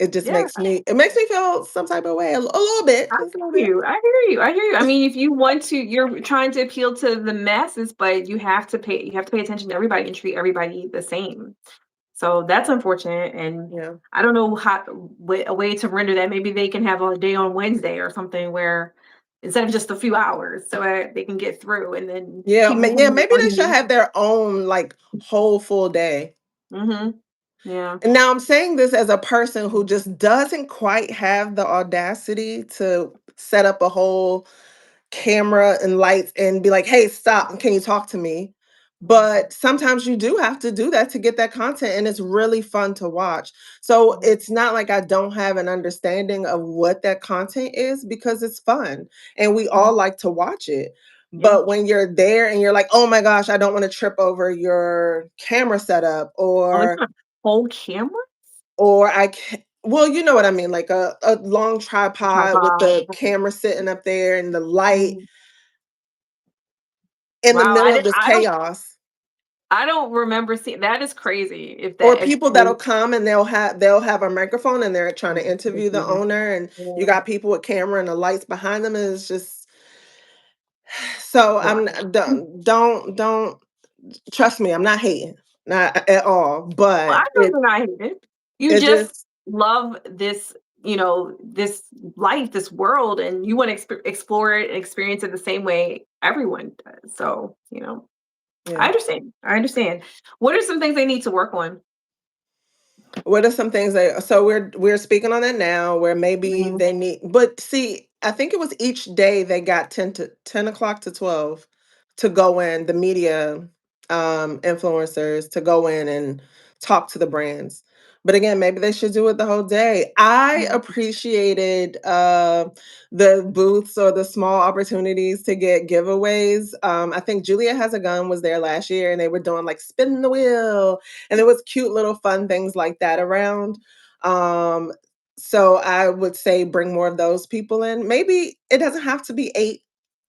it just Yeah. makes me feel some type of way, a little bit, I just a little hear bit. you. I hear you. I hear you. I mean, if you want to, you're trying to appeal to the masses, but you have to pay attention to everybody and treat everybody the same. So that's unfortunate. And Yeah. I don't know how a way to render that. Maybe they can have a day on Wednesday or something where instead of just a few hours, so they can get through and then Yeah, keep moving yeah, maybe they should on. have their own, like, whole full day. Mm-hmm. Yeah. And now I'm saying this as a person who just doesn't quite have the audacity to set up a whole camera and lights and be like, "Hey, stop, can you talk to me?" But sometimes you do have to do that to get that content, and it's really fun to watch. So it's not like I don't have an understanding of what that content is because it's fun and we Mhm. all like to watch it. Yeah. But when you're there and you're like, "Oh my gosh, I don't want to trip over your camera setup," Oh, it's not whole camera. or I can well, you know what I mean, like a long tripod with Tripod. the camera sitting up there and the light Mhm. in the Wow. middle of this chaos. I don't remember seeing that is crazy if Or that if people that'll they come and they'll have a microphone and they're trying to interview the yeah. owner, and you got people with camera and the lights behind them, and it's just so Wow. don't trust me, I'm not hating, not at all, Well, I but know you're not hating. You it just just love this, this life, this world, and you want to explore it and experience it the same way everyone does. So, I yeah. understand. I understand. What are some things they need to work on? What are some things that so we're speaking on that now where maybe Mhm, they need but see, I think it was each day they got 10 o'clock to 12 to go in, the media influencers to go in and talk to the brands. But again, maybe they should do it the whole day. I mhm, appreciated the booths or the small opportunities to get giveaways. I think Julia Has a Gun was there last year and they were doing like spin the wheel and it was cute little fun things like that around. Um, so I would say bring more of those people in. Maybe it doesn't have to be 8,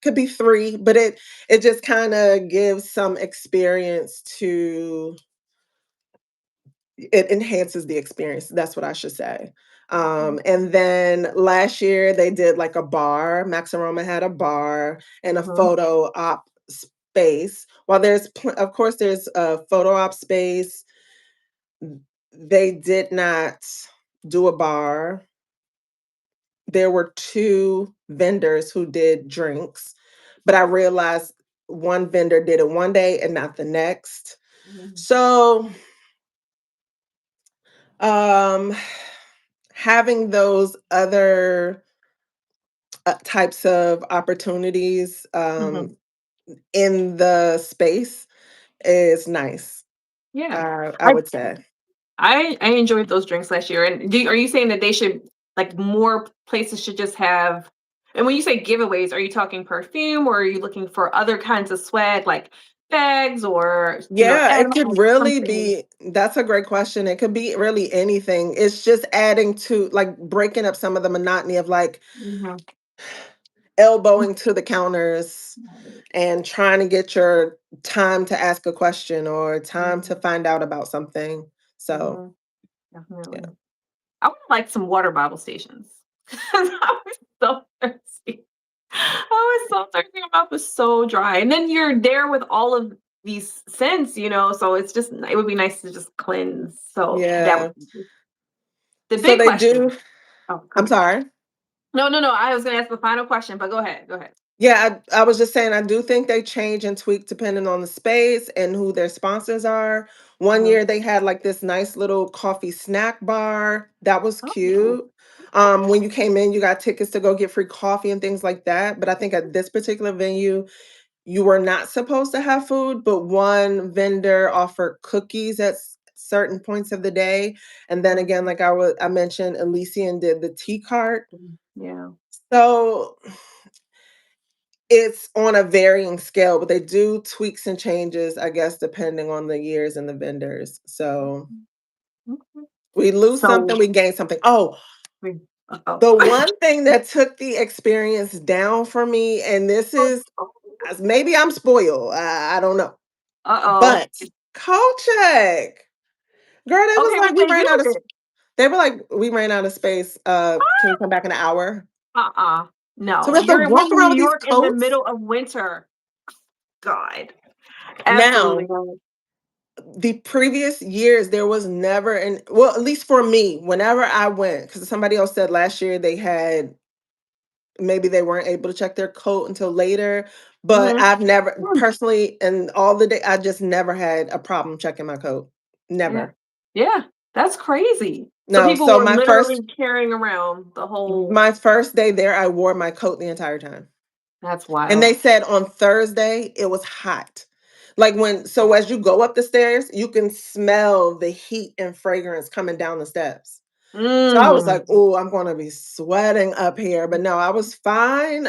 could be 3, but it just kind of gives some experience to it enhances the experience. That's what I should say. mhm, And then last year they did like a bar. Max Aroma had a bar and a mhm, photo op space. While of course, there's a photo op space, they did not do a bar. There were 2 vendors who did drinks, but I realized one vendor did it one day and not the next. mhm, So, um, having those other types of opportunities mhm. in the space is nice. Yeah. I I would say. I enjoyed those drinks last year. And are you saying that they should like more places should just have and when you say giveaways, are you talking perfume or are you looking for other kinds of swag like bags or, Yeah, it could edibles, really something? be that's a great question. It could be really anything. It's just adding to like breaking up some of the monotony of like Mhm. elbowing to the counters and trying to get your time to ask a question or time to Mhm. find out about something. So, Mhm. yeah. Definitely. I would like some water bottle stations. 'Cause I was so thirsty. I was so thirsty, my mouth was so dry. And then you're there with all of these scents, so it's just it would be nice to just cleanse. So that would Yeah. be the So big they question. do Oh, go I'm ahead. sorry. No, no, no. I was gonna ask the final question, but go ahead. Go ahead. Yeah, I was just saying I do think they change and tweak depending on the space and who their sponsors are. One Mhm. year they had like this nice little coffee snack bar. That was Oh, cute. okay. When you came in, you got tickets to go get free coffee and things like that. But I think at this particular venue, you were not supposed to have food, but one vendor offered cookies at certain points of the day. And then again, Mhm. like I mentioned, Elysian did the tea cart. Yeah. So it's on a varying scale, but they do tweaks and changes, I guess, depending on the years and the vendors. So Mhm. Okay. we lose something, So we gain something. Oh, uh-oh. the one thing that took the experience down for me, and this is maybe I'm spoiled, I don't know, Uh-oh. but coat check. Girl, they was Okay, like, what we they ran out use of it. They were like, "We ran out of space, can you come back in an hour?" Uh-uh. So No, we have to we're walk in around New with these York in the coats. middle of winter. God, absolutely Now, not. the previous years, there was never an well, at least for me, whenever I went, because somebody else said last year they had maybe they weren't able to check their coat until later, but Mhm. I've never Mm, personally in all the day I just never had a problem checking my coat. yeah. Never. Yeah, that's crazy. So No, people so were literally carrying around the whole. my first day there, I wore my coat the entire time. That's And they wild. said on Thursday it was hot. Like when so as you go up the stairs, you can smell the heat and fragrance coming down the steps. So I was Mm. like, "Oh, I'm gonna be sweating up here." But no, I was fine.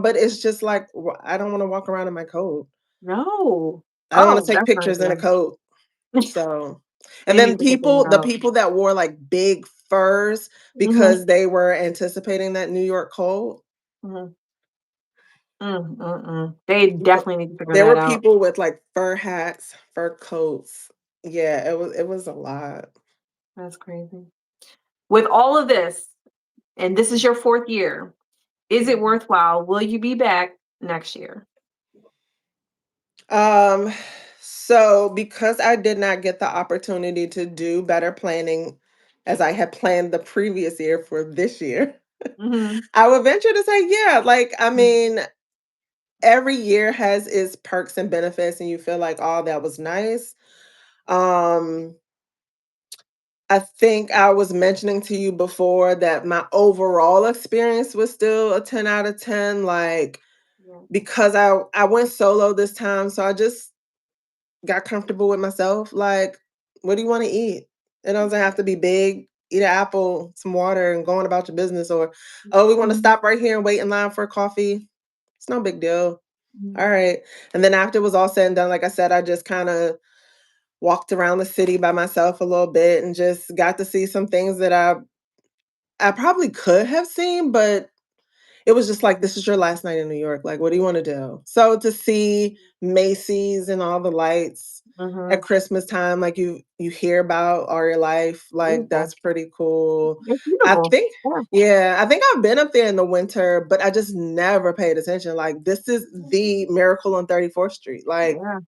But it's just like I don't want to walk around in my coat. No. I don't want to Oh, take that's not pictures in a good. coat. So, and They then need to figure that the out. people that wore like big furs Mhm, because they were anticipating that New York cold. mhm. They Th- definitely need to figure There that were out. people with like fur hats, fur coats. Yeah, it was a lot. That's crazy. With all of this, and this is your 4th year, is it Mhm. worthwhile? Will you be back next year? Um, so because I did not get the opportunity to do better planning as I had planned the previous year for this year, Mhm. I would venture to say, yeah, like I Mm, mean, every year has its perks and benefits, and you feel like, oh, that was nice. Um, I think I was mentioning to you before that my overall experience was still a 10 out of 10. Like, yeah. because I went solo this time, so I just got comfortable with myself. Like, what do you want to eat? It doesn't have to be big. Eat an apple, some water, and going about your business. Or, oh, we want to Mhm, stop right here and wait in line for a coffee. It's no big deal. mhm, All right. And then after it was all said and done, like I said, I just kind of walked around the city by myself a little bit and just got to see some things that I probably could have seen, but it was just like, this is your last night in New York. Like, what do you want to do? So to see Macy's and all the lights at mhm. Christmas time, like you hear about all your life, like Beautiful. that's pretty cool. It's I beautiful. think, Yeah. yeah, I think I've been up there in the winter, but I just never paid attention. Like, this is the Miracle on 34th Street. Like, Yeah.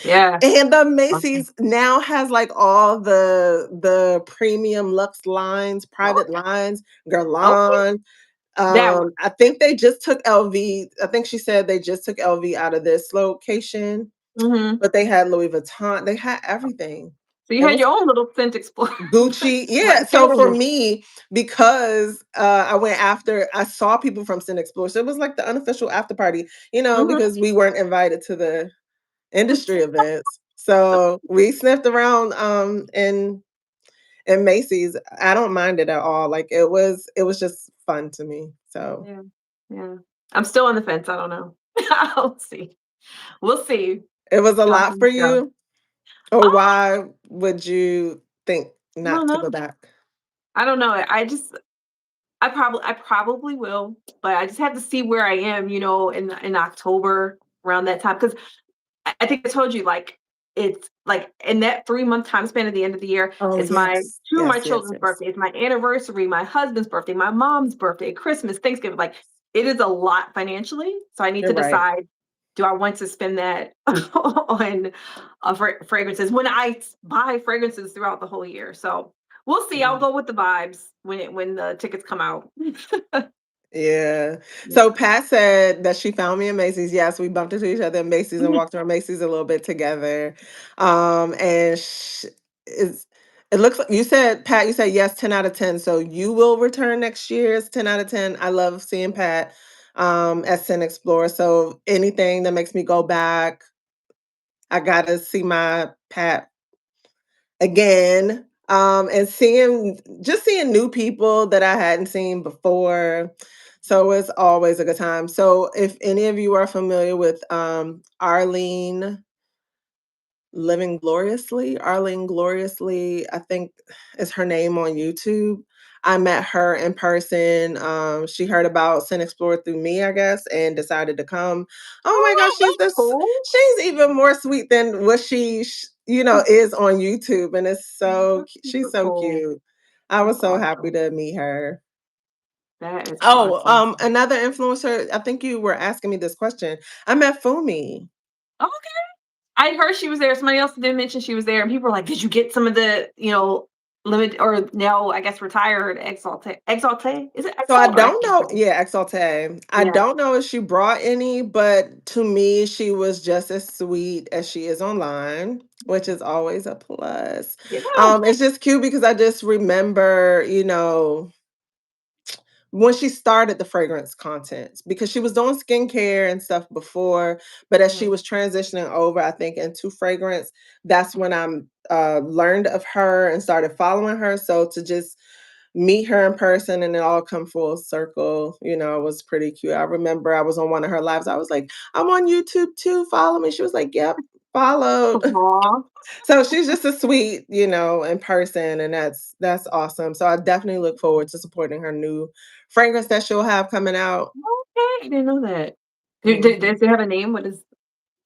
Yeah. and the Awesome. Macy's now has like all the premium luxe lines, private Okay. lines, Okay. Guerlain. That one. I think they just took LV. I think she said they just took LV out of this location, Mhm. but they had Louis Vuitton. They had everything. So you It had was your own little Scentxplore Gucci. right Yeah. So for there. me, because I went after, I saw people from Scentxplore. So it was like the unofficial after party, Mhm. because we weren't invited to the industry events. So we sniffed around in Macy's. I don't mind it at all. Like it was just fun to me. So Yeah. Yeah. I'm still on the fence, I don't know. I'll see. We'll see it was a how lot for things go. you? Or Oh, why would you think I don't not to know. go back? I don't know. I probably will, but I just have to see where I am, in October around that time. Because I think I told you, like, it's like in that 3-month time span at the end of the year, Oh, it's my yes. 2 of my Yes, yes, children's yes. birthdays, my anniversary, my husband's birthday, my mom's birthday, Christmas, Thanksgiving. Like, it is a lot financially. So I need You're to right. decide, do I want to spend that on fragrances when buy fragrances throughout the whole year? So we'll see. I'll Mm. go with the vibes when the tickets come out. Yeah. So Yeah. Pat said that she found me in Macy's. Yes, we bumped into each other in Macy's and walked around Macy's a little bit together. And is it looks like you said, Pat, you said yes, 10 out of 10. So you will return next year. It's 10 out of 10. I love seeing Pat at Scentxplore. So anything that makes me go back, I gotta see my Pat again. And seeing new people that I hadn't seen before. So it's always a good time. So if any of you are familiar with Arlene Arlene Gloriously, I think is her name on YouTube. I met her in person. She heard about Sin Explorer through me, I guess, and decided to come. Oh my gosh, Oh, that's cool. she's even more sweet than what she is on YouTube, and it's That's she's super so cool. cute. I That's was so happy awesome. to meet her. That is Oh, awesome. another influencer, I think you were asking me this question. I met Fumi. Okay. I heard she was there. Somebody else did mention she was there, and people were like, "Did you get some of the, limit or now I guess retired Exalte? Exalte? Is it So I Exalt or don't know, Exalte?" yeah, Exalté. I Yeah. don't know if she brought any, but to me, she was just as sweet as she is online, which is always a plus. Yeah. It's just cute because I just remember, when she started the fragrance content because she was doing skincare and stuff before, but as she Mhm. was transitioning over, I think, into fragrance, that's when I'm learned of her and started following her. So to just meet her in person and it all come full circle, was pretty cute. I remember I was on one of her lives. I was like, I'm on YouTube too. Follow me. She was like, yep, followed. Aw. So she's just a sweet, in person, and that's awesome. So I definitely look forward to supporting her new fragrance that she'll have coming out. Okay, I didn't know that. Mhm. Does it have a name? What is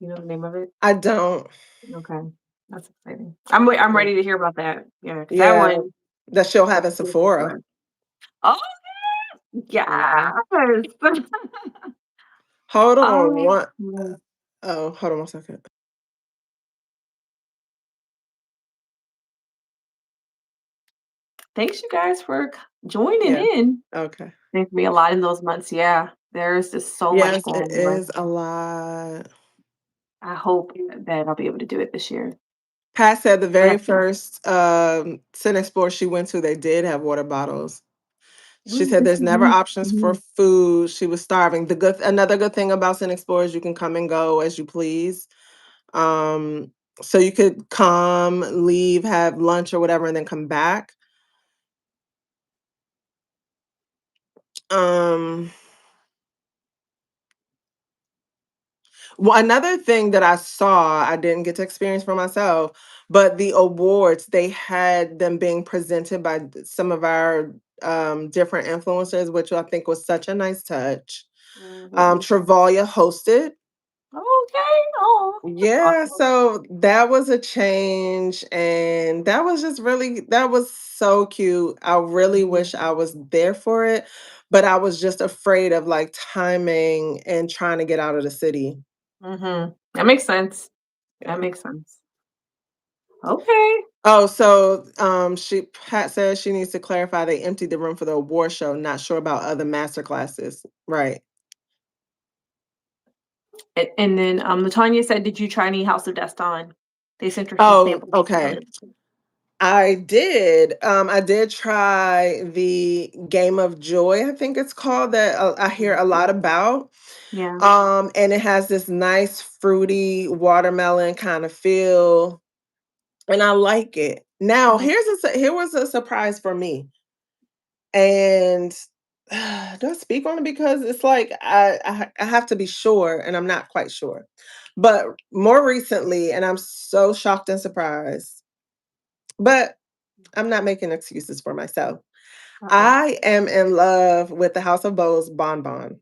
you know the name of it? I don't. Okay, that's exciting. I'm Yeah. ready to hear about that. Yeah, because that Yeah, one that she'll have I'm in looking Sephora. for. Oh, yes. Hold on Oh, one. yes. Oh, hold on one second. Thanks you guys for joining Yeah. in. Okay. There's be a lot in those months. Yeah, there's just so much Yes, going it on. is a lot. I hope that I'll be able to do it this year. Pat said the But very first Scentxplore she went to, they did have water bottles. She said this there's is never new options to for me. food. She was starving. Another good thing about Scentxplore is you can come and go as you please. Um, so you could come, leave, have lunch or whatever, and then come back. Um, well, another thing that I saw, I didn't get to experience for myself, but the awards, they had them being presented by some of our different influencers, which I think was such a nice touch. That is Travalia hosted. okay. Oh, that's Yeah, awesome. so that was a change, and that was so cute. I really Mhm. wish I was there for it, but I was just afraid of like timing and trying to get out of the city. That makes sense. That Yeah. makes sense. Okay. Oh, so she Pat says she needs to clarify they emptied the room for the award show. Not sure about other master classes. Right. And then Latanya said, "Did you try any House of Deston?" They sent her some Oh, samples. okay. I did. I did try the Game of Joy, I think it's called, that I hear Mhm. a lot about. Yeah. And it has this nice fruity watermelon kind of feel, and I like it. Now, Mhm. here was a surprise for me. And do I speak on it because it's like I have to be sure, and I'm not quite sure. But more recently, and I'm so shocked and surprised, but I'm not making excuses for myself. Uh-oh. I am in love with the House of Bose Bonbon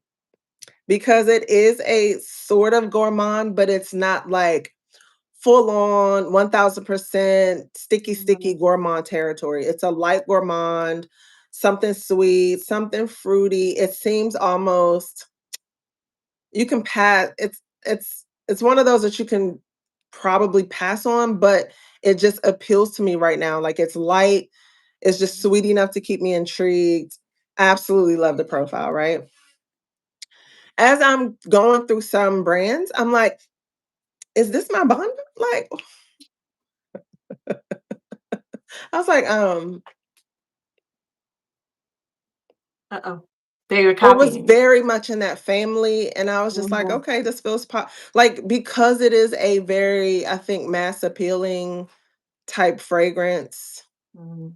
because it is a sort of gourmand, but it's not like full on 1000% sticky Mhm. gourmand territory. It's a light gourmand, something sweet, something fruity. It seems almost you can pass it's one of those that you can probably pass on, but it just appeals to me right now. Like it's light, it's just sweet enough to keep me intrigued. Absolutely love the profile, right? As I'm going through some brands, I'm like, is this my bond? Like, I was like, Uh-oh. They were it was copying. very much in that family, and I was just like, Mhm. okay, this feels like because it is a very, I think, mass appealing type fragrance. Mhm.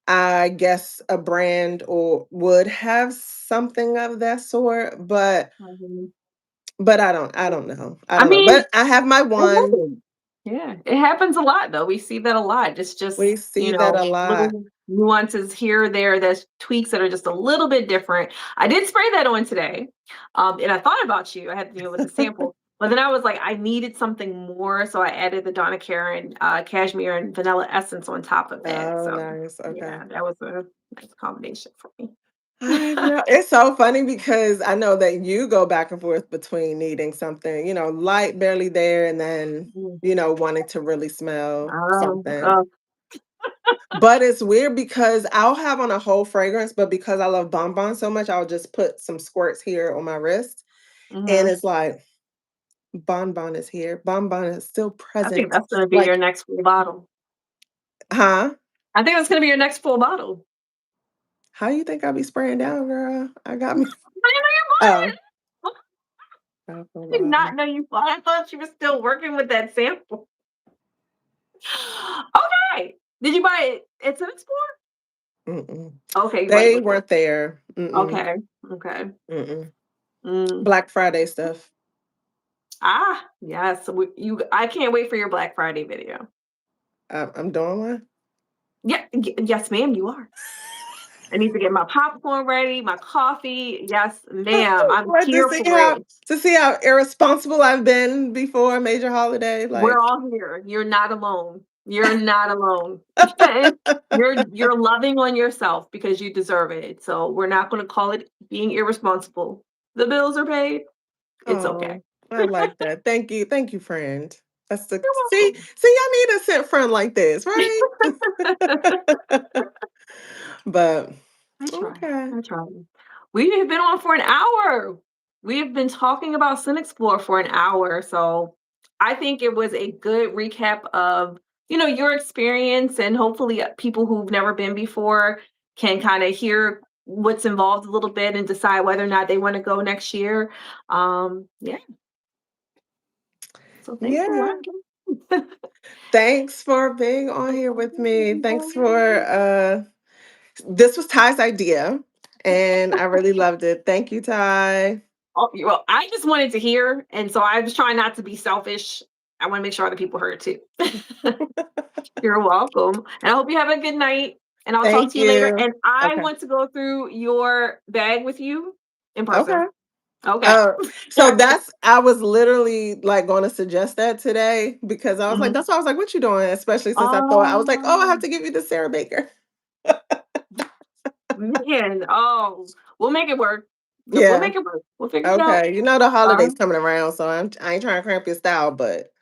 I guess a brand or would have something of that sort, Mhm. but I don't know. I I don't know. mean, But I have my it one. happens. Yeah, it happens a lot though. We see that a lot. It's We just, see that a lot. little nuances here or there, there's tweaks that are just a little bit different. I did spray that on today. And I thought about you. I had, with the sample, But then I was like, I needed something more, so I added the Donna Karan, cashmere and vanilla essence on top of that. Oh, So, nice. Okay. yeah, that was a nice combination for me. I know. It's so funny because I know that you go back and forth between needing something, light, barely there, and then, Mm. wanting to really smell Oh, something. oh, But it's weird because I'll have on a whole fragrance, but because I love Bonbon so much, I'll just put some squirts here on my wrist. And mhm. it's like, Bonbon is here. Bonbon is still I think present. that's gonna be your Like, next full bottle. huh? I think that's gonna be your next full bottle. How you think I be spraying down, girl? I got me. I didn't know you bought Oh, it. apple I did not bottom. know you bought. I thought you were still working with that sample. Okay. Did you buy it at Scentxplore? Mm-mm. Okay, you bought it They before. weren't there. Mm-mm. Okay, okay. Mm-mm. Mm. Black Friday stuff. Ah, yes. I can't wait for your Black Friday video. I'm doing one. Yeah, yes, ma'am, you are. I need to get my popcorn ready, my coffee. Yes, ma'am. I'm What here for it. to see how irresponsible I've been before a major holiday. We're Like, all here. You're not alone. You're not alone. You're loving on yourself because you deserve it. So we're not going to call it being irresponsible. The bills are paid. It's okay. oh, I like that. Thank you, friend. That's the You're welcome. see, I need a scent friend like this, right? But I try. okay. I try. We have been on for an hour. We have been talking about Scentxplore for an hour. So I think it was a good recap of, your experience, and hopefully people who've never been before can kind of hear what's involved a little bit and decide whether or not they want to go next year. Yeah. So thanks a Yeah. lot. Thanks for being on here with me. Thanks for this was Ty's idea and I really loved it. Thank you, Ty. Oh, well, I just wanted to hear, and so I was trying not to be selfish. I want to make sure other people heard too. You're welcome. And I hope you have a good night. And I'll talk Thank to you later. you. And I Okay. want to go through your bag with you in Okay. person. Okay. So I was literally like going to suggest that today because I was like, Mhm. that's why I was like, what you doing? Especially since I was like, oh, I have Oh, to give you the Sarah Baker. man. Oh, we'll make it work. We'll Yeah. make it work. We'll figure it out. Okay. You know the Uh, holidays coming around, so I ain't trying to cramp your style, but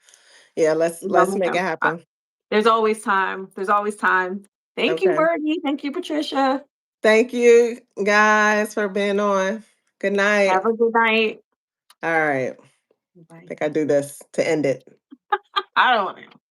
yeah, no, let's me make it too. happen. There's always time. There's always time. Thank you, Okay. Birdie. Thank you, Patricia. Thank you guys for being on. Good Have night. a good night. All right. I Bye. think I do this to end it. I don't know.